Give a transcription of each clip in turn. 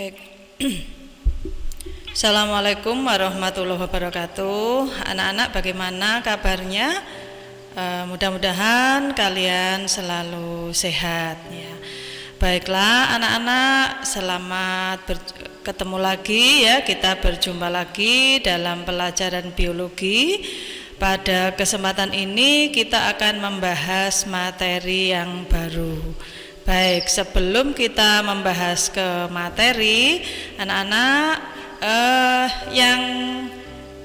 Baik. Assalamualaikum warahmatullahi wabarakatuh. Anak-anak, bagaimana kabarnya? Mudah-mudahan kalian selalu sehat ya. Baiklah anak-anak, selamat ketemu lagi ya. Kita berjumpa lagi dalam pelajaran biologi. Pada kesempatan ini kita akan membahas materi yang baru. Baik, sebelum kita membahas ke materi, anak-anak yang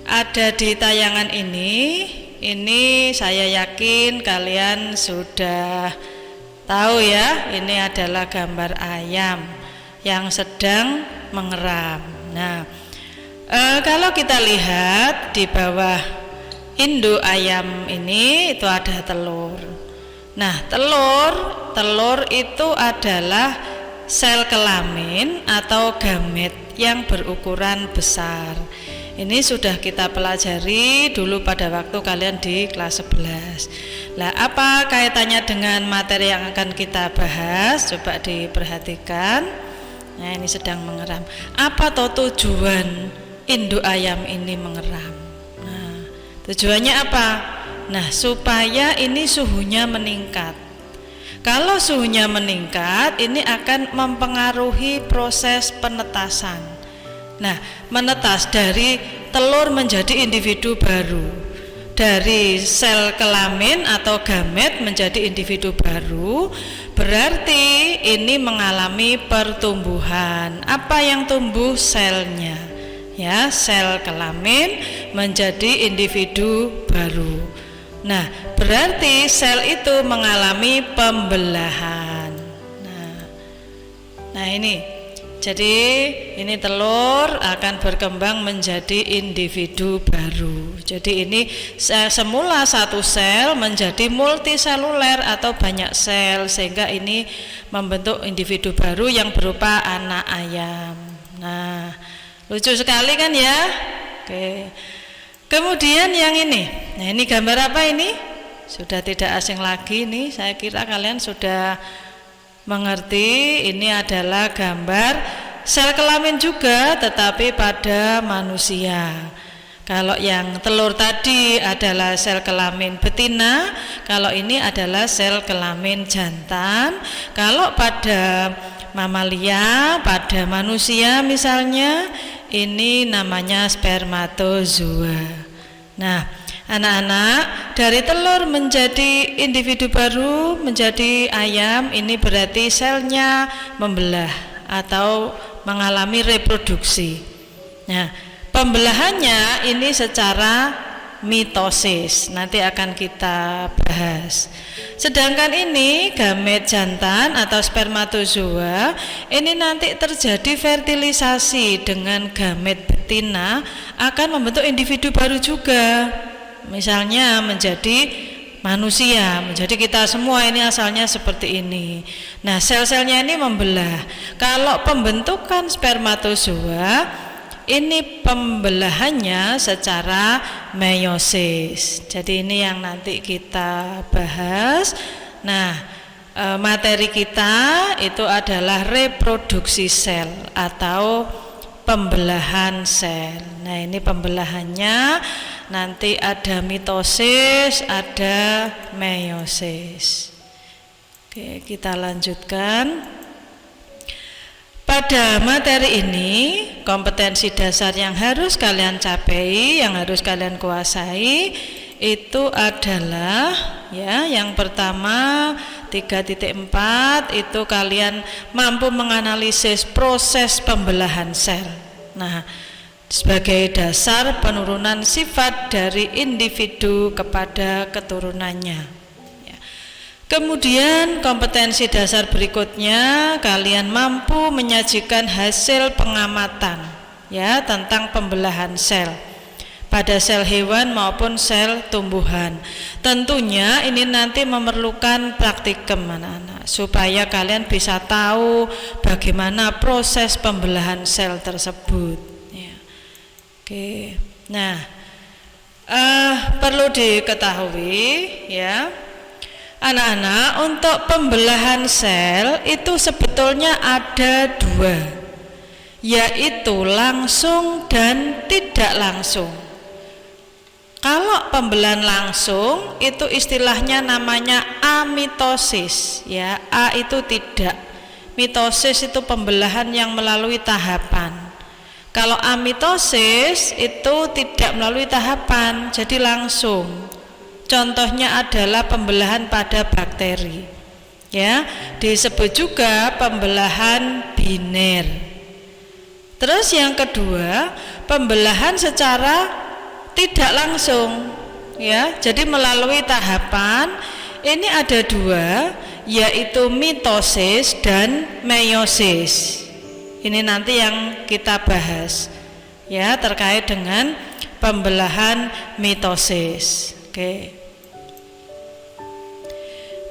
ada di tayangan ini saya yakin kalian sudah tahu ya, ini adalah gambar ayam yang sedang mengeram. Nah, kalau kita lihat di bawah induk ayam ini itu ada telur. Nah, telur itu adalah sel kelamin atau gamet yang berukuran besar. Ini sudah kita pelajari dulu pada waktu kalian di kelas 11. Nah, apa kaitannya dengan materi yang akan kita bahas? Coba diperhatikan. Nah, ini sedang mengeram. Apa tujuan induk ayam ini mengeram? Nah, tujuannya apa? Nah, supaya ini suhunya meningkat. Kalau suhunya meningkat, ini akan mempengaruhi proses penetasan. Nah, menetas dari telur menjadi individu baru. Dari sel kelamin atau gamet menjadi individu baru, berarti ini mengalami pertumbuhan. Apa yang tumbuh? Selnya. Ya, sel kelamin menjadi individu baru. Nah, berarti sel itu mengalami pembelahan. Nah ini, jadi ini telur akan berkembang menjadi individu baru. Jadi ini semula satu sel menjadi multiseluler atau banyak sel, sehingga ini membentuk individu baru yang berupa anak ayam. Nah, lucu sekali kan ya? Oke. Kemudian yang ini, nah ini gambar apa ini? Sudah tidak asing lagi nih, saya kira kalian sudah mengerti. Ini adalah gambar sel kelamin juga, tetapi pada manusia. Kalau yang telur tadi adalah sel kelamin betina, kalau ini adalah sel kelamin jantan. Kalau pada mamalia, pada manusia misalnya, ini namanya spermatozoa. Nah, anak-anak, dari telur menjadi individu baru, menjadi ayam, ini berarti selnya membelah atau mengalami reproduksi. Nah, pembelahannya ini secara mitosis, nanti akan kita bahas. Sedangkan ini gamet jantan atau spermatozoa, ini nanti terjadi fertilisasi dengan gamet betina, akan membentuk individu baru juga. Misalnya menjadi manusia, menjadi kita semua ini asalnya seperti ini. Nah, sel-selnya ini membelah. Kalau pembentukan spermatozoa, ini pembelahannya secara meiosis. Jadi ini yang nanti kita bahas. Nah, materi kita itu adalah reproduksi sel atau pembelahan sel. Nah, ini pembelahannya nanti ada mitosis, ada meiosis. Oke, kita lanjutkan. Pada materi ini, kompetensi dasar yang harus kalian capai, yang harus kalian kuasai, itu adalah ya, yang pertama 3.4 itu kalian mampu menganalisis proses pembelahan sel. Nah, sebagai dasar penurunan sifat dari individu kepada keturunannya. Kemudian kompetensi dasar berikutnya, kalian mampu menyajikan hasil pengamatan ya tentang pembelahan sel pada sel hewan maupun sel tumbuhan. Tentunya ini nanti memerlukan praktikum anak-anak, supaya kalian bisa tahu bagaimana proses pembelahan sel tersebut ya. Oke. Nah, perlu diketahui ya, anak-anak, untuk pembelahan sel itu sebetulnya ada dua. yaitu langsung dan tidak langsung. Kalau pembelahan langsung itu istilahnya namanya amitosis, ya. A itu tidak, mitosis itu pembelahan yang melalui tahapan. Kalau amitosis itu tidak melalui tahapan, jadi langsung. Contohnya adalah pembelahan pada bakteri, ya, disebut juga pembelahan biner. Terus yang kedua, pembelahan secara tidak langsung, ya, jadi melalui tahapan. Ini ada dua, yaitu mitosis dan meiosis. Ini nanti yang kita bahas, ya, terkait dengan pembelahan mitosis. Oke,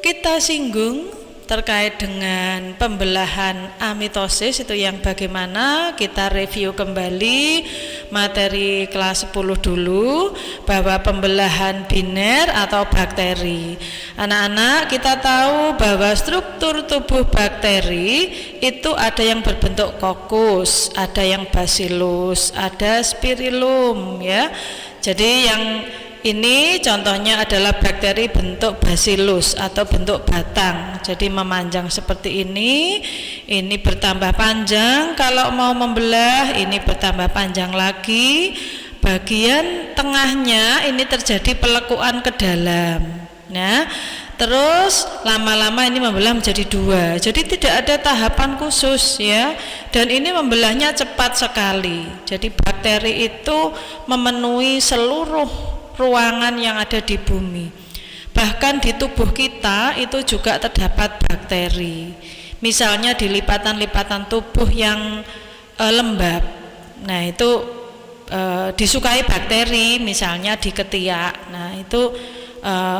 kita singgung terkait dengan pembelahan amitosis itu yang bagaimana. Kita review kembali materi kelas 10 dulu, bahwa pembelahan biner atau bakteri. Anak-anak, kita tahu bahwa struktur tubuh bakteri itu ada yang berbentuk kokus, ada yang bacillus, ada spirillum, ya. Jadi yang ini contohnya adalah bakteri bentuk bacillus atau bentuk batang, jadi memanjang seperti ini bertambah panjang. Kalau mau membelah, ini bertambah panjang lagi. Bagian tengahnya ini terjadi pelekuan ke dalam. Nah, terus lama-lama ini membelah menjadi dua. Jadi tidak ada tahapan khusus, ya. Dan ini membelahnya cepat sekali. Jadi bakteri itu memenuhi seluruh ruangan yang ada di bumi. Bahkan di tubuh kita itu juga terdapat bakteri. Misalnya di lipatan-lipatan tubuh yang lembab. Nah, itu disukai bakteri, misalnya di ketiak. Nah, itu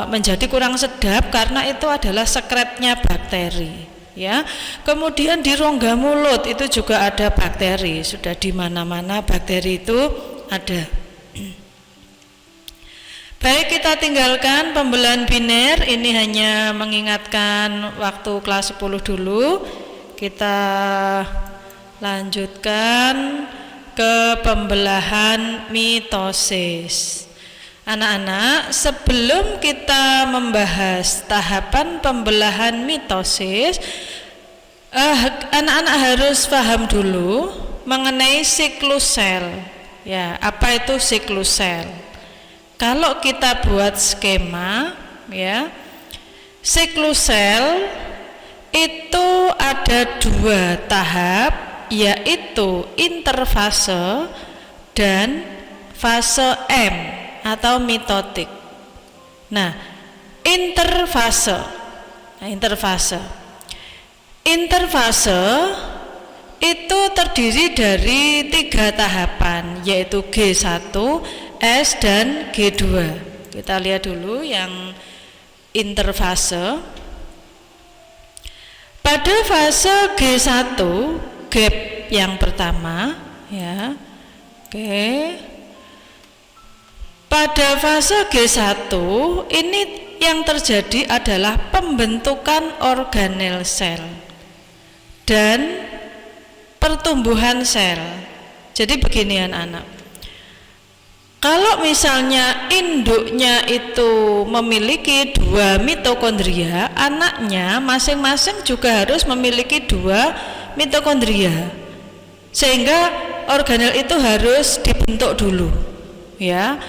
menjadi kurang sedap karena itu adalah sekretnya bakteri, ya. Kemudian di rongga mulut itu juga ada bakteri. Sudah di mana-mana bakteri itu ada. Baik, kita tinggalkan pembelahan biner. Ini hanya mengingatkan waktu kelas 10 dulu. Kita lanjutkan ke pembelahan mitosis. Anak-anak, sebelum kita membahas tahapan pembelahan mitosis, anak-anak harus paham dulu mengenai siklus sel. Ya, apa itu siklus sel? Kalau kita buat skema, ya, siklus sel itu ada dua tahap, yaitu interfase dan fase M atau mitotik. Nah, interfase itu terdiri dari 3 tahapan, yaitu G1, S dan G2. Kita lihat dulu yang interfase. Pada fase G1, gap yang pertama, ya. Oke. Pada fase G1 ini yang terjadi adalah pembentukan organel sel dan pertumbuhan sel. Jadi begini anak-anak, kalau misalnya induknya itu memiliki 2 mitokondria, anaknya masing-masing juga harus memiliki 2 mitokondria, sehingga organel itu harus dibentuk dulu, ya.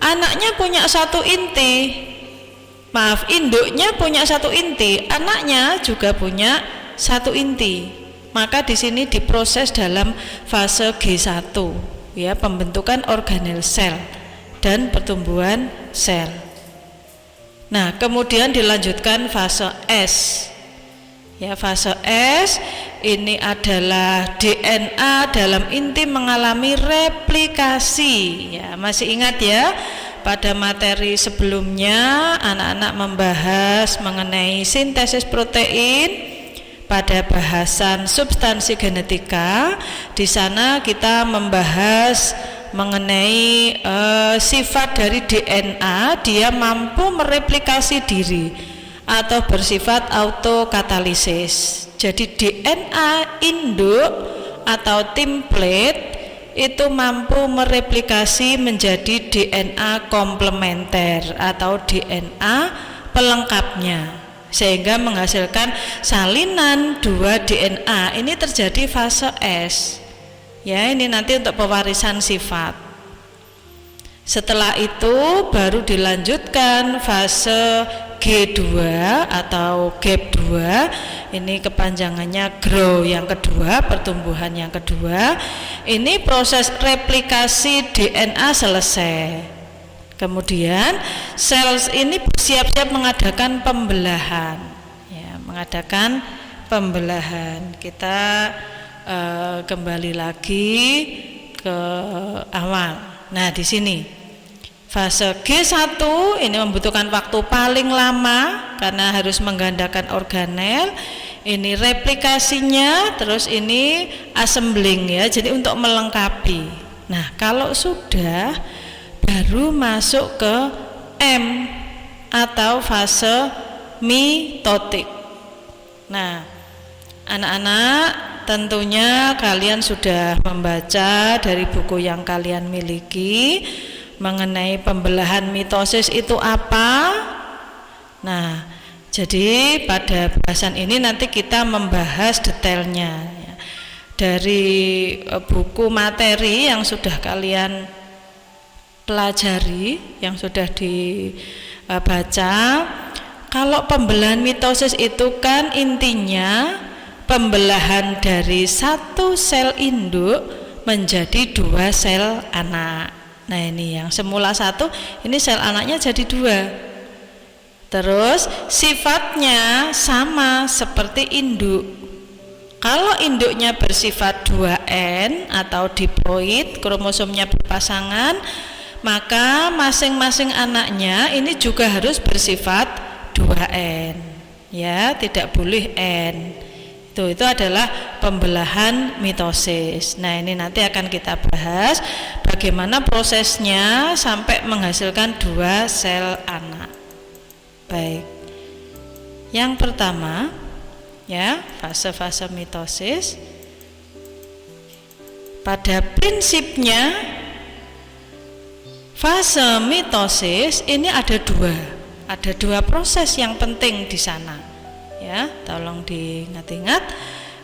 Anaknya punya 1 inti, induknya punya 1 inti, anaknya juga punya 1 inti. Maka di sini diproses dalam fase G1, ya, pembentukan organel sel dan pertumbuhan sel. Nah, kemudian dilanjutkan fase S. Ya, fase S ini adalah DNA dalam inti mengalami replikasi. Ya, masih ingat ya? Pada materi sebelumnya anak-anak membahas mengenai sintesis protein. Pada bahasan substansi genetika, di sana kita membahas mengenai sifat dari DNA, dia mampu mereplikasi diri atau bersifat autokatalisis. Jadi DNA induk atau template itu mampu mereplikasi menjadi DNA komplementer atau DNA pelengkapnya, sehingga menghasilkan salinan 2 DNA. Ini terjadi fase S. Ya, ini nanti untuk pewarisan sifat. Setelah itu baru dilanjutkan fase G2 atau gap 2. Ini kepanjangannya grow yang kedua, pertumbuhan yang kedua. Ini proses replikasi DNA selesai. Kemudian sel ini bersiap-siap mengadakan pembelahan. Ya, mengadakan pembelahan. Kita kembali lagi ke awal. Nah, di sini fase G1 ini membutuhkan waktu paling lama karena harus menggandakan organel. Ini replikasinya, terus ini assembling ya. Jadi untuk melengkapi. Nah, kalau sudah baru masuk ke M atau fase mitotik. Nah, anak-anak tentunya kalian sudah membaca dari buku yang kalian miliki mengenai pembelahan mitosis itu apa. Nah, jadi pada bahasan ini nanti kita membahas detailnya ya. Dari buku materi yang sudah kalian pelajari, yang sudah dibaca. Kalau pembelahan mitosis itu kan intinya pembelahan dari satu sel induk menjadi 2 sel anak. Nah, ini yang semula 1, ini sel anaknya jadi 2. Terus sifatnya sama seperti induk. Kalau induknya bersifat 2N atau diploid, kromosomnya berpasangan, maka masing-masing anaknya ini juga harus bersifat 2N. Ya, tidak boleh N. Itu adalah pembelahan mitosis. Nah, ini nanti akan kita bahas bagaimana prosesnya sampai menghasilkan 2 sel anak. Baik. Yang pertama, ya, fase-fase mitosis. Pada prinsipnya fase mitosis ini ada 2 proses yang penting di sana. Ya, tolong diingat-ingat,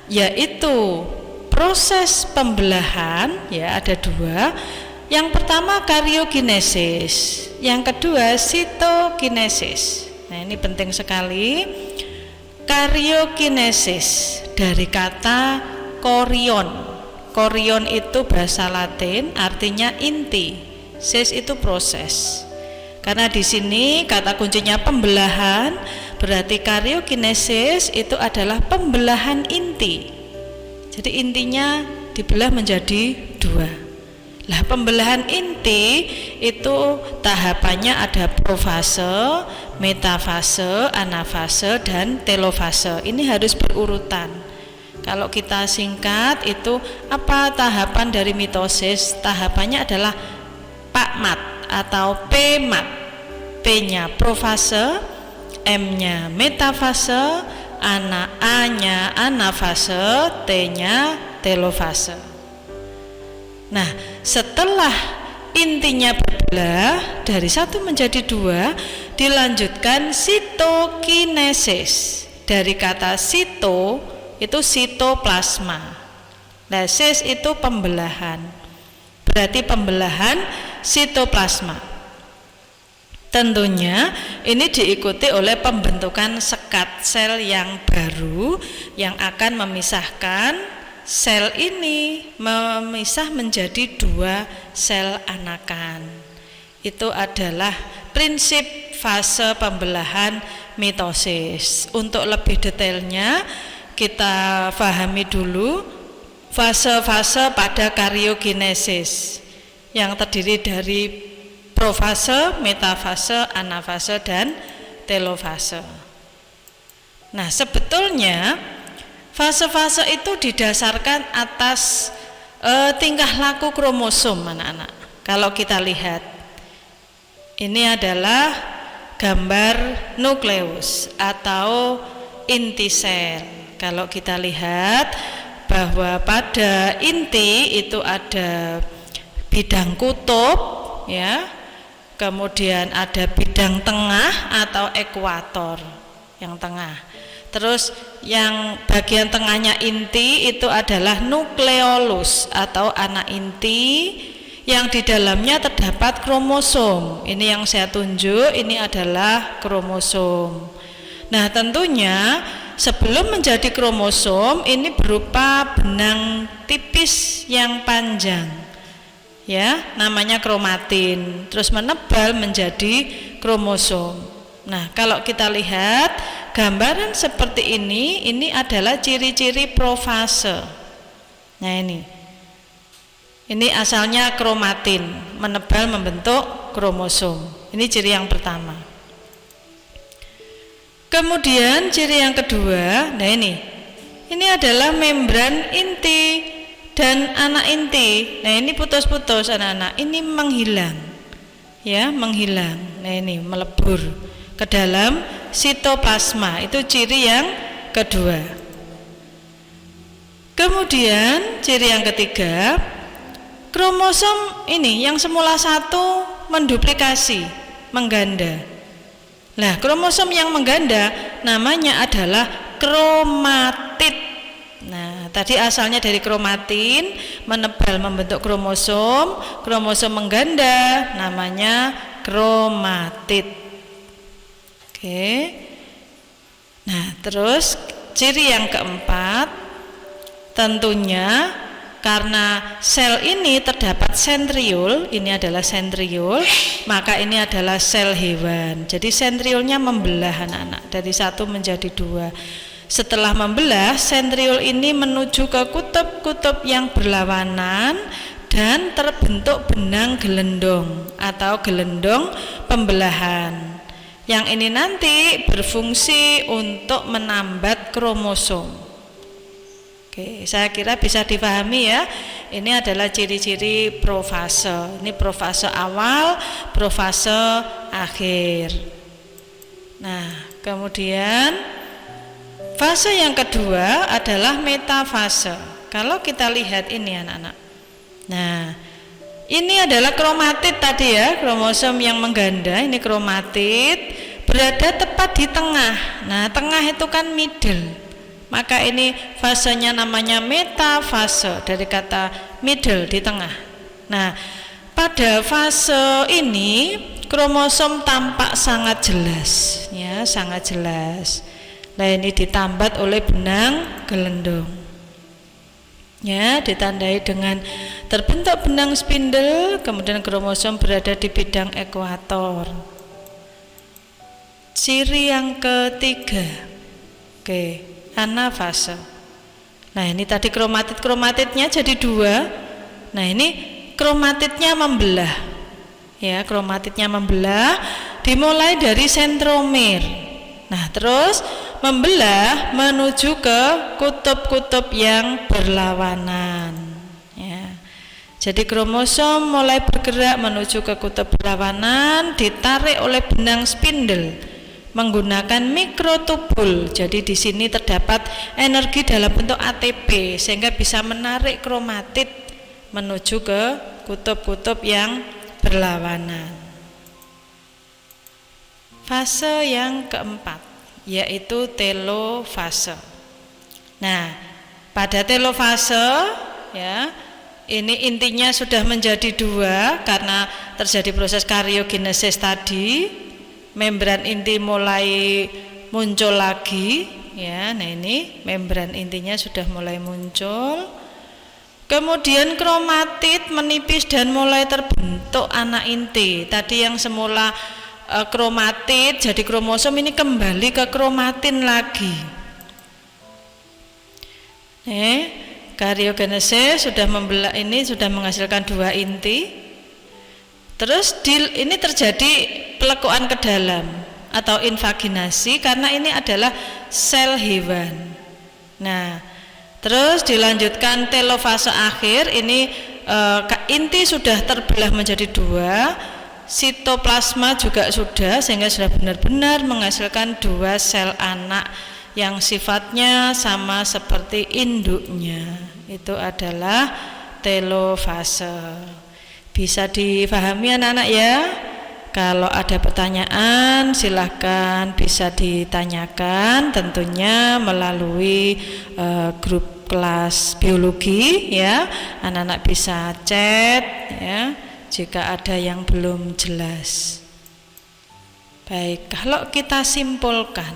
yaitu proses pembelahan ya, ada 2. Yang pertama karyokinesis, yang kedua sitokinesis. Nah, ini penting sekali. Karyokinesis dari kata korion. Korion itu bahasa Latin, artinya inti. Sis itu proses. Karena di sini kata kuncinya pembelahan, berarti karyokinesis itu adalah pembelahan inti. Jadi intinya dibelah menjadi 2. Lah, pembelahan inti itu tahapannya ada profase, metafase, anafase, dan telofase. Ini harus berurutan. Kalau kita singkat itu apa tahapan dari mitosis? Tahapannya adalah PAKMAT atau PMAT. P-nya profase, M-nya metafase, A-nya anafase, T-nya telofase. Nah, setelah intinya berbelah dari 1 menjadi 2, dilanjutkan sitokinesis. Dari kata sito itu sitoplasma. Nah, sis itu pembelahan. Berarti pembelahan sitoplasma. Tentunya ini diikuti oleh pembentukan sekat sel yang baru yang akan memisahkan sel ini, memisah menjadi 2 sel anakan. Itu adalah prinsip fase pembelahan mitosis. Untuk lebih detailnya kita pahami dulu fase-fase pada karyokinesis yang terdiri dari profase, metafase, anafase, dan telofase. Nah, sebetulnya fase-fase itu didasarkan atas tingkah laku kromosom, anak-anak. Kalau kita lihat, ini adalah gambar nukleus atau inti sel. Kalau kita lihat bahwa pada inti itu ada bidang kutub, ya, kemudian ada bidang tengah atau ekuator yang tengah. Terus yang bagian tengahnya inti itu adalah nukleolus atau anak inti yang di dalamnya terdapat kromosom. Ini yang saya tunjuk, ini adalah kromosom. Nah, tentunya sebelum menjadi kromosom ini berupa benang tipis yang panjang, ya, namanya kromatin, terus menebal menjadi kromosom. Nah, kalau kita lihat gambaran seperti ini adalah ciri-ciri profase. Nah, ini asalnya kromatin, menebal membentuk kromosom. Ini ciri yang pertama. Kemudian ciri yang kedua, nah ini adalah membran inti dan anak inti. Nah, ini putus-putus anak-anak, ini menghilang, ya, menghilang. Nah, ini melebur ke dalam sitoplasma, itu ciri yang kedua. Kemudian ciri yang ketiga, kromosom ini yang semula satu menduplikasi, mengganda. Nah, kromosom yang mengganda namanya adalah kromatid. Nah, tadi asalnya dari kromatin, menebal membentuk kromosom, kromosom mengganda namanya kromatid. Oke. Nah, terus ciri yang keempat, tentunya karena sel ini terdapat sentriul, ini adalah sentriul, maka ini adalah sel hewan. Jadi sentriulnya membelah anak-anak dari satu menjadi dua. Setelah membelah, sentriul ini menuju ke kutub-kutub yang berlawanan dan terbentuk benang gelendong atau gelendong pembelahan. Yang ini nanti berfungsi untuk menambat kromosom. Oke, saya kira bisa dipahami ya. Ini adalah ciri-ciri profase. Ini profase awal, profase akhir. Nah, kemudian fase yang kedua adalah metafase. Kalau kita lihat ini anak-anak. Nah, ini adalah kromatid tadi ya, kromosom yang mengganda, ini kromatid berada tepat di tengah. Nah, tengah itu kan middle. Maka ini fasenya namanya metafase dari kata middle, di tengah. Nah, pada fase ini kromosom tampak sangat jelas, ya, sangat jelas. Nah, ini ditambat oleh benang gelendong. Ya, ditandai dengan terbentuk benang spindle, kemudian kromosom berada di bidang ekuator. Ciri yang ketiga, oke, anafase. Nah, ini tadi kromatidnya jadi dua. Nah, ini kromatidnya membelah, ya, kromatidnya membelah, dimulai dari sentromer. Nah, terus membelah menuju ke kutub-kutub yang berlawanan, ya. Jadi kromosom mulai bergerak menuju ke kutub berlawanan, ditarik oleh benang spindle menggunakan mikrotubul. Jadi di sini terdapat energi dalam bentuk ATP sehingga bisa menarik kromatid menuju ke kutub-kutub yang berlawanan. Fase yang keempat yaitu telofase. Nah, pada telofase, ya, ini intinya sudah menjadi dua karena terjadi proses karyogenesis tadi, membran inti mulai muncul lagi, ya. Nah, ini membran intinya sudah mulai muncul. Kemudian kromatid menipis dan mulai terbentuk anak inti. Tadi yang semula kromatid jadi kromosom, ini kembali ke kromatin lagi. Karyogenesis sudah membelah, ini sudah menghasilkan dua inti. Terus ini terjadi pelekuan ke dalam atau invaginasi karena ini adalah sel hewan. Nah, terus dilanjutkan telofase akhir, ini inti sudah terbelah menjadi dua. Sitoplasma juga sudah, sehingga sudah benar-benar menghasilkan dua sel anak yang sifatnya sama seperti induknya. itu adalah telofase. Bisa difahami anak-anak ya? Kalau ada pertanyaan silahkan bisa ditanyakan, tentunya melalui grup kelas biologi ya. Anak-anak bisa chat ya jika ada yang belum jelas. Baik, kalau kita simpulkan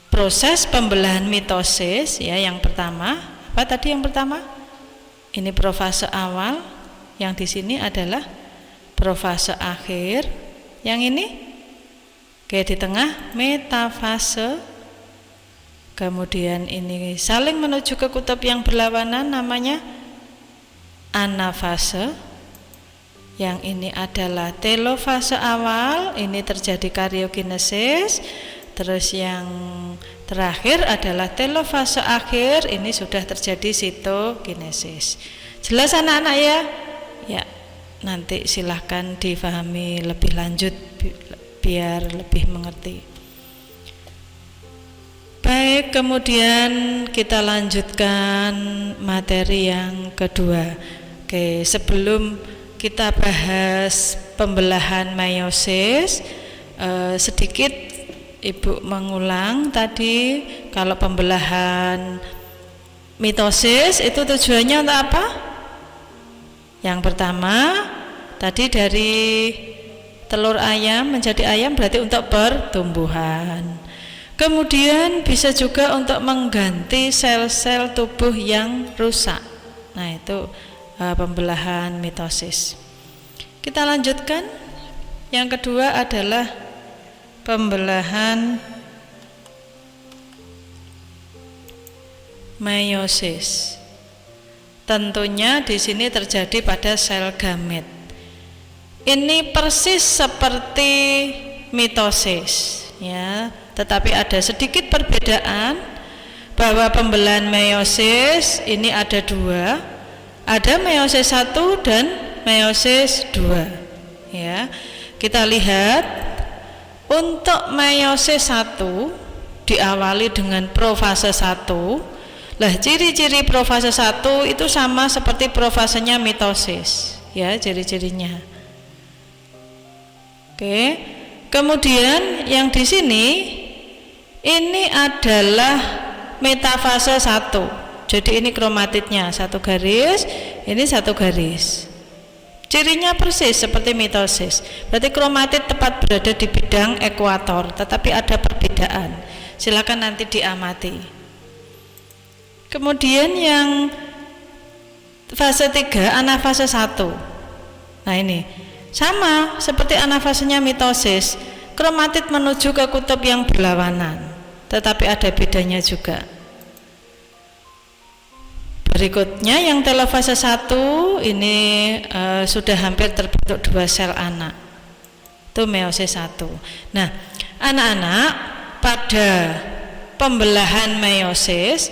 proses pembelahan mitosis ya, yang pertama apa tadi yang pertama? Ini profase awal, yang di sini adalah profase akhir, yang ini kayak di tengah metafase, kemudian ini saling menuju ke kutub yang berlawanan namanya anafase, yang ini adalah telofase awal, ini terjadi karyokinesis, terus yang terakhir adalah telofase akhir, ini sudah terjadi sitokinesis. Jelas anak-anak ya? Ya. Nanti silahkan difahami lebih lanjut biar lebih mengerti. Baik, kemudian kita lanjutkan materi yang kedua. Oke, sebelum kita bahas pembelahan meiosis, sedikit Ibu mengulang tadi, kalau pembelahan mitosis itu tujuannya untuk apa? Yang pertama tadi dari telur ayam menjadi ayam berarti untuk pertumbuhan. Kemudian bisa juga untuk mengganti sel-sel tubuh yang rusak. Nah itu pembelahan mitosis. Kita lanjutkan. Yang kedua adalah pembelahan meiosis. Tentunya di sini terjadi pada sel gamet. Ini persis seperti mitosis, ya. Tetapi ada sedikit perbedaan bahwa pembelahan meiosis ini ada dua, ada meiosis 1 dan meiosis 2. Ya, kita lihat untuk meiosis 1 diawali dengan profase 1. Lah ciri-ciri profase 1 itu sama seperti profasenya mitosis, ya ciri-cirinya. Oke, kemudian yang di sini ini adalah metafase 1. Jadi ini kromatidnya satu garis, ini satu garis. Cirinya persis seperti mitosis. Berarti kromatid tepat berada di bidang ekuator, tetapi ada perbedaan. Silakan nanti diamati. Kemudian yang fase 3 anafase 1. Nah ini sama seperti anafasenya mitosis, kromatid menuju ke kutub yang berlawanan, tetapi ada bedanya juga. Berikutnya yang telofase 1 ini sudah hampir terbentuk 2 sel anak. Itu meiosis 1. Nah, anak-anak pada pembelahan meiosis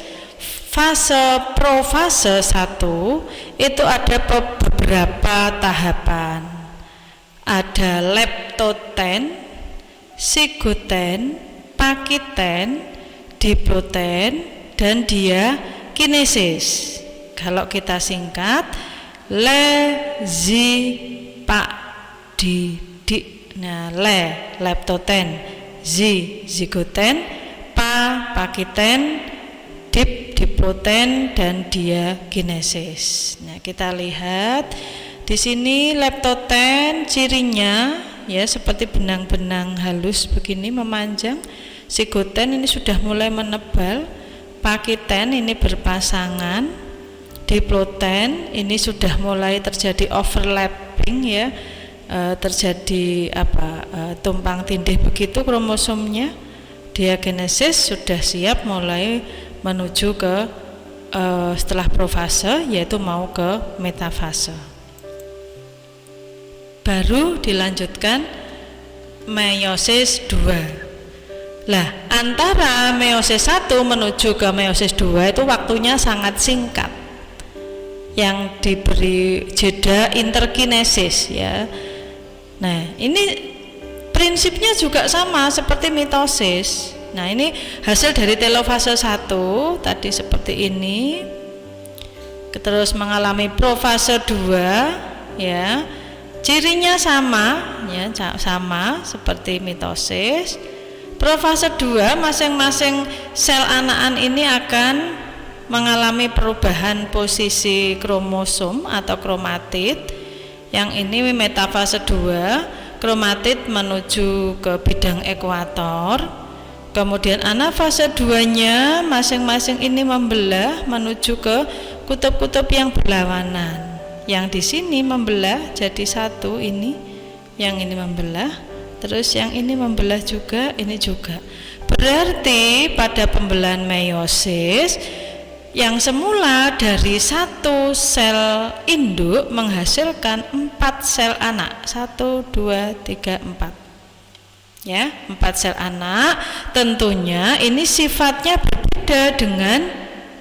fase profase 1 itu ada beberapa tahapan. Ada leptoten, sigoten, pakiten, diploten, dan diakinesis. Kalau kita singkat le-zi-pa-di-di. Nah, leptoten, zigoten, pakiten, diploten, dan diakinesis. Nah, kita lihat di sini leptoten cirinya ya seperti benang-benang halus begini memanjang. Sigoten ini sudah mulai menebal. Pakiten ini berpasangan. Diploten ini sudah mulai terjadi overlapping ya, terjadi tumpang tindih begitu kromosomnya. Diakinesis sudah siap mulai menuju ke setelah profase, yaitu mau ke metafase. Baru dilanjutkan meiosis 2. Lah, antara meiosis 1 menuju ke meiosis 2 itu waktunya sangat singkat. Yang diberi jeda interkinesis ya. Nah, ini prinsipnya juga sama seperti mitosis. Nah, ini hasil dari telofase 1 tadi seperti ini. terus mengalami profase 2, ya. Cirinya sama, ya, sama seperti mitosis. Profase 2 masing-masing sel anakan ini akan mengalami perubahan posisi kromosom atau kromatid. Yang ini metafase 2, kromatid menuju ke bidang ekuator. Kemudian anafase 2-nya masing-masing ini membelah menuju ke kutub-kutub yang berlawanan. Yang di sini membelah jadi satu, ini yang ini membelah, terus yang ini membelah juga, ini juga. Berarti pada pembelahan meiosis yang semula dari satu sel induk menghasilkan 4 sel anak, 1, 2, 3, 4, ya, 4 sel anak. Tentunya ini sifatnya berbeda dengan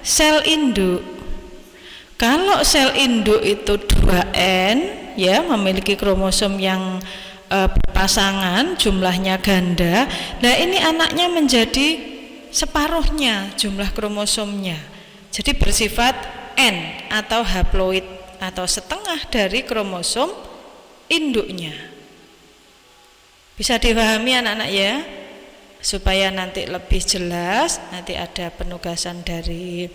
sel induk. Kalau sel induk itu 2N, ya, memiliki kromosom yang berpasangan, jumlahnya ganda. Nah, ini anaknya menjadi separuhnya jumlah kromosomnya. Jadi bersifat N atau haploid atau setengah dari kromosom induknya. Bisa dipahami anak-anak ya? Supaya nanti lebih jelas, nanti ada penugasan dari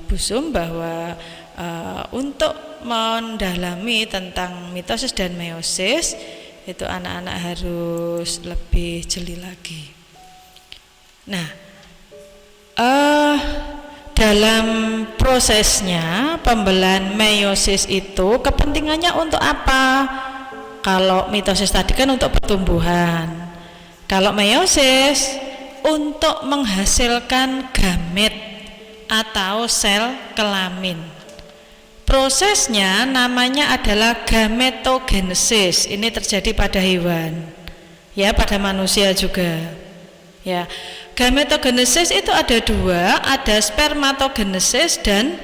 Bu Sum bahwa untuk mendalami tentang mitosis dan meiosis itu anak-anak harus lebih jeli lagi. Nah, dalam prosesnya pembelahan meiosis itu kepentingannya untuk apa? Kalau mitosis tadi kan untuk pertumbuhan, kalau meiosis untuk menghasilkan gamet atau sel kelamin. Prosesnya namanya adalah gametogenesis. Ini terjadi pada hewan, ya, pada manusia juga, ya. Gametogenesis itu ada 2, ada spermatogenesis dan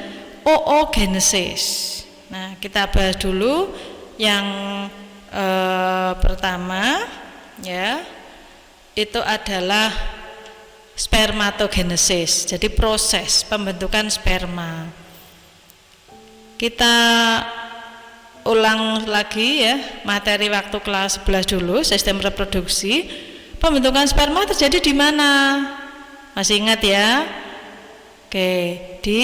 oogenesis. Nah, kita bahas dulu yang pertama, ya, itu adalah spermatogenesis. Jadi proses pembentukan sperma. Kita ulang lagi ya materi waktu kelas 11 dulu, sistem reproduksi. Pembentukan sperma terjadi di mana? Masih ingat ya? Oke, di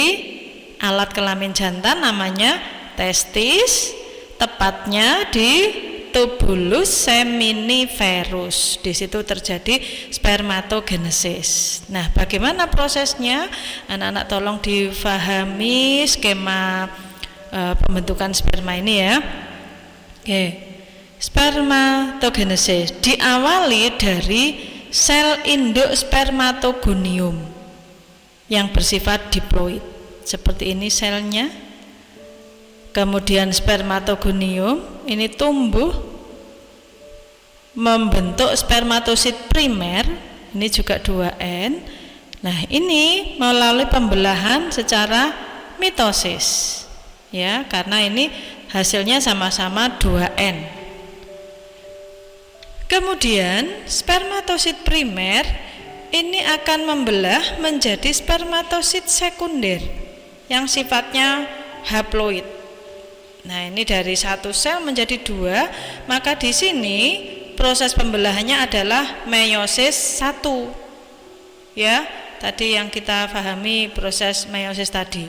alat kelamin jantan namanya testis, tepatnya di tubulus seminiferus. Di situ terjadi spermatogenesis. Nah, bagaimana prosesnya? Anak-anak tolong difahami skema pembentukan sperma ini ya. Oke. Spermatogenesis diawali dari sel induk spermatogonium yang bersifat diploid. Seperti ini selnya. Kemudian spermatogonium ini tumbuh membentuk spermatosit primer, ini juga 2N. Nah, ini melalui pembelahan secara mitosis, ya, karena ini hasilnya sama-sama 2N. Kemudian spermatosit primer ini akan membelah menjadi spermatosit sekunder yang sifatnya haploid. Nah, ini dari satu sel menjadi 2, maka di sini proses pembelahannya adalah meiosis 1. Ya, tadi yang kita pahami proses meiosis tadi.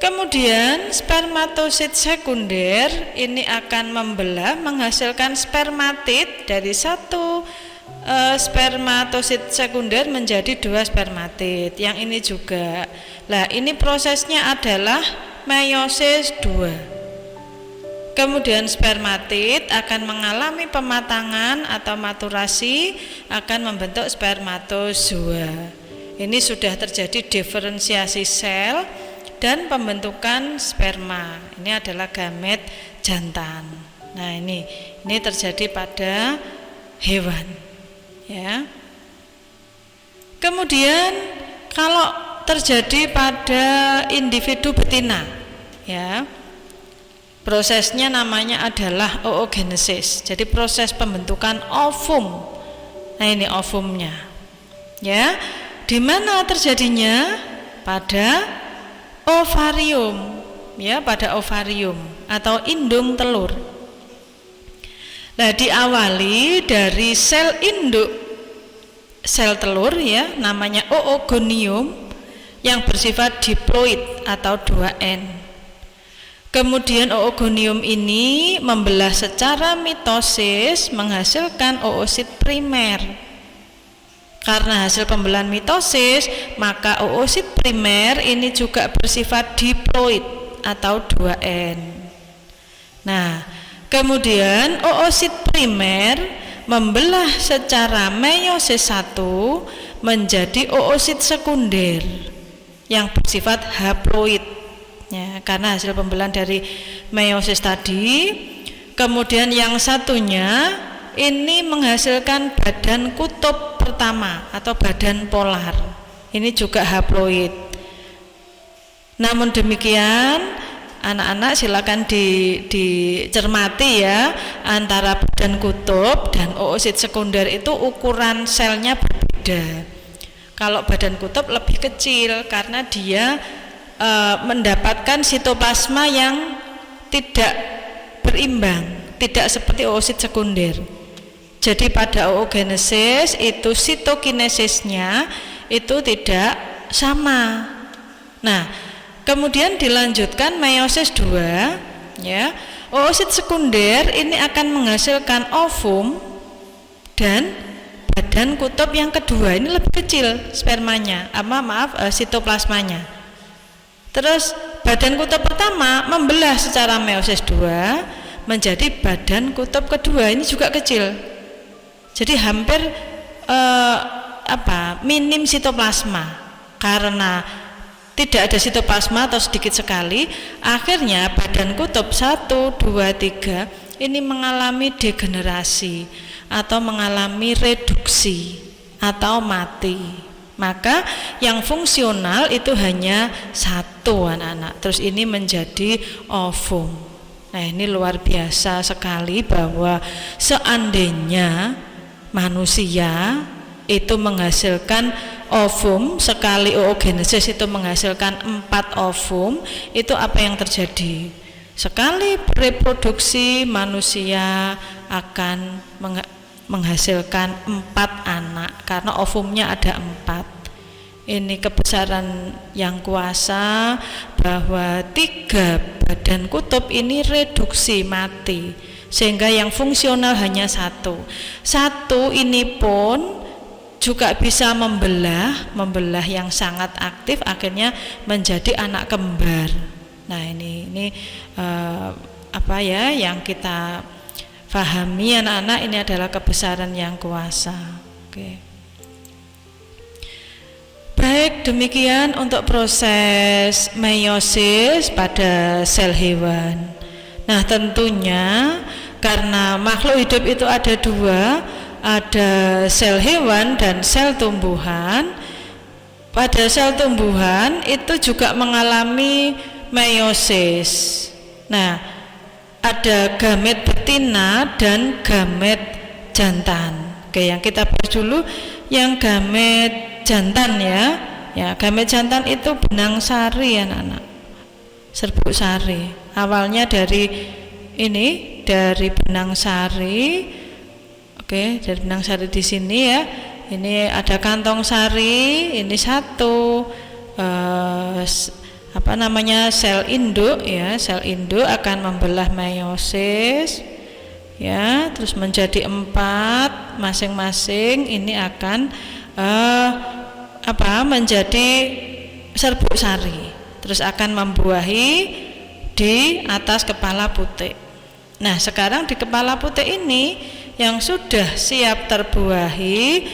Kemudian spermatosit sekunder ini akan membelah menghasilkan spermatid dari satu spermatosit sekunder menjadi 2 spermatid. Yang ini juga. Nah, ini prosesnya adalah meiosis 2. Kemudian spermatid akan mengalami pematangan atau maturasi, akan membentuk spermatozoa. Ini sudah terjadi diferensiasi sel dan pembentukan sperma. Ini adalah gamet jantan. Nah, ini terjadi pada hewan, ya. Kemudian kalau terjadi pada individu betina, ya, prosesnya namanya adalah oogenesis. Jadi proses pembentukan ovum. Nah, ini ovumnya, ya. Di mana terjadinya? Pada ovarium, ya, pada ovarium atau indung telur. Nah, diawali dari sel induk sel telur, ya, namanya oogonium yang bersifat diploid atau 2N. Kemudian oogonium ini membelah secara mitosis menghasilkan oosit primer. Karena hasil pembelahan mitosis, maka oosit primer ini juga bersifat diploid atau 2N. Nah, kemudian oosit primer membelah secara meiosis 1 menjadi oosit sekunder yang bersifat haploid, ya, karena hasil pembelahan dari meiosis tadi. Kemudian yang satunya ini menghasilkan badan kutub pertama atau badan polar, ini juga haploid. Namun demikian, anak-anak silakan dicermati, ya, antara badan kutub dan oosit sekunder itu ukuran selnya berbeda. Kalau badan kutub lebih kecil karena dia mendapatkan sitoplasma yang tidak berimbang, tidak seperti oosit sekunder. Jadi pada oogenesis itu sitokinesisnya itu tidak sama. Nah, kemudian dilanjutkan meiosis 2, ya. Oosit sekunder ini akan menghasilkan ovum dan badan kutub yang kedua, ini lebih kecil spermanya, sitoplasmanya. Terus badan kutub pertama membelah secara meiosis 2 menjadi badan kutub kedua, ini juga kecil. Jadi hampir minim sitoplasma. Karena tidak ada sitoplasma atau sedikit sekali, akhirnya badan kutub 1, 2, 3 ini mengalami degenerasi atau mengalami reduksi atau mati. Maka yang fungsional itu hanya 1, anak-anak. Terus ini menjadi ovum. Nah, ini luar biasa sekali bahwa seandainya manusia itu menghasilkan ovum, sekali oogenesis itu menghasilkan 4 ovum, itu apa yang terjadi? Sekali bereproduksi manusia akan menghasilkan 4 anak karena ovumnya ada 4. Ini kebesaran yang kuasa bahwa 3 badan kutub ini reduksi mati sehingga yang fungsional hanya 1 ini pun juga bisa membelah yang sangat aktif, akhirnya menjadi anak kembar. Nah, ini yang kita pahami, anak-anak, ini adalah kebesaran yang kuasa. Oke. Baik, demikian untuk proses meiosis pada sel hewan. Nah, tentunya karena makhluk hidup itu ada 2, ada sel hewan dan sel tumbuhan. Pada sel tumbuhan itu juga mengalami meiosis. Nah, ada gamet betina dan gamet jantan. Oke, yang kita bahas dulu yang gamet jantan, ya. Ya, gamet jantan itu benang sari, anak-anak. Serbuk sari. Awalnya dari benang sari. Oke, dari benang sari di sini, ya. Ini ada kantong sari, ini satu sel induk, ya. Sel induk akan membelah meiosis, ya, terus menjadi 4 masing-masing. Ini akan menjadi serbuk sari, terus akan membuahi di atas kepala putik. Nah, sekarang di kepala putik ini yang sudah siap terbuahi,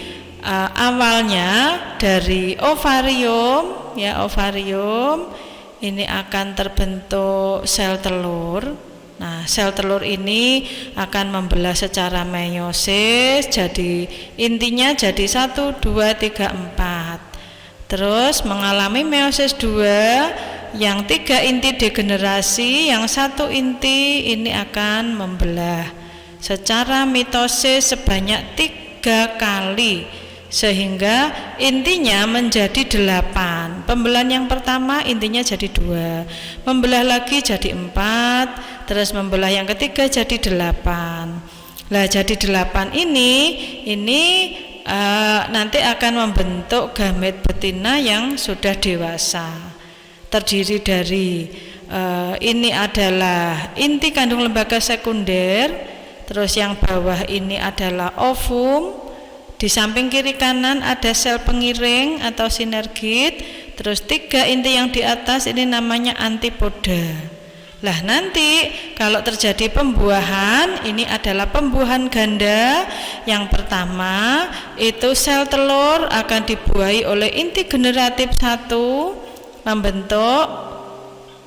awalnya dari ovarium, ya, ovarium ini akan terbentuk sel telur. Nah, sel telur ini akan membelah secara meiosis, jadi intinya jadi 1, 2, 3, 4. Terus mengalami meiosis 2, yang 3 inti degenerasi, yang 1 inti ini akan membelah secara mitosis sebanyak 3 kali sehingga intinya menjadi 8. Pembelahan yang pertama intinya jadi 2, membelah lagi jadi 4, terus membelah yang ketiga jadi 8. Lah jadi 8 ini nanti akan membentuk gamet betina yang sudah dewasa, terdiri dari ini adalah inti kandung lembaga sekunder, terus yang bawah ini adalah ovum, di samping kiri kanan ada sel pengiring atau sinergit, terus 3 inti yang di atas ini namanya antipoda. Lah nanti kalau terjadi pembuahan, ini adalah pembuahan ganda. Yang pertama itu sel telur akan dibuahi oleh inti generatif 1 membentuk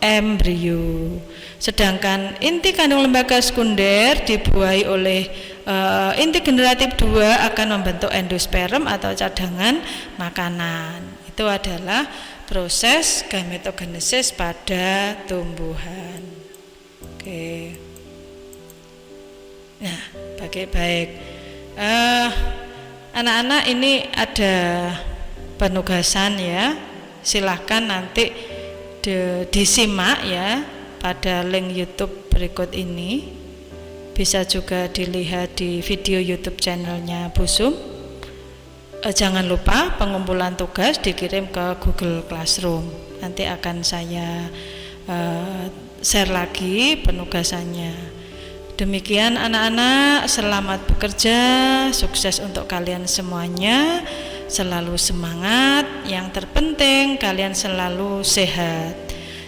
embrio, sedangkan inti kandung lembaga sekunder dibuahi oleh inti generatif 2 akan membentuk endosperm atau cadangan makanan. Itu adalah proses gametogenesis pada tumbuhan. Oke. Nah, baik. Anak-anak ini ada penugasan ya. Silahkan nanti disimak ya pada link YouTube berikut ini. Bisa juga dilihat di video YouTube channelnya Busum. Jangan lupa pengumpulan tugas dikirim ke Google Classroom. Nanti akan saya share lagi penugasannya. Demikian anak-anak, selamat bekerja, sukses untuk kalian semuanya, selalu semangat, yang terpenting kalian selalu sehat.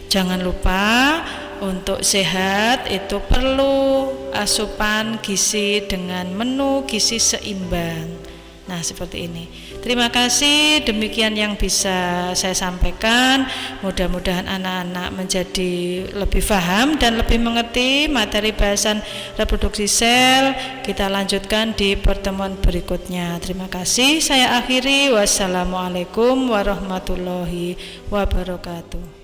Jangan lupa untuk sehat itu perlu asupan gizi dengan menu gizi seimbang. Nah, seperti ini. Terima kasih, demikian yang bisa saya sampaikan. Mudah-mudahan anak-anak menjadi lebih paham dan lebih mengerti materi bahasan reproduksi sel. Kita lanjutkan di pertemuan berikutnya. Terima kasih, saya akhiri. Wassalamualaikum warahmatullahi wabarakatuh.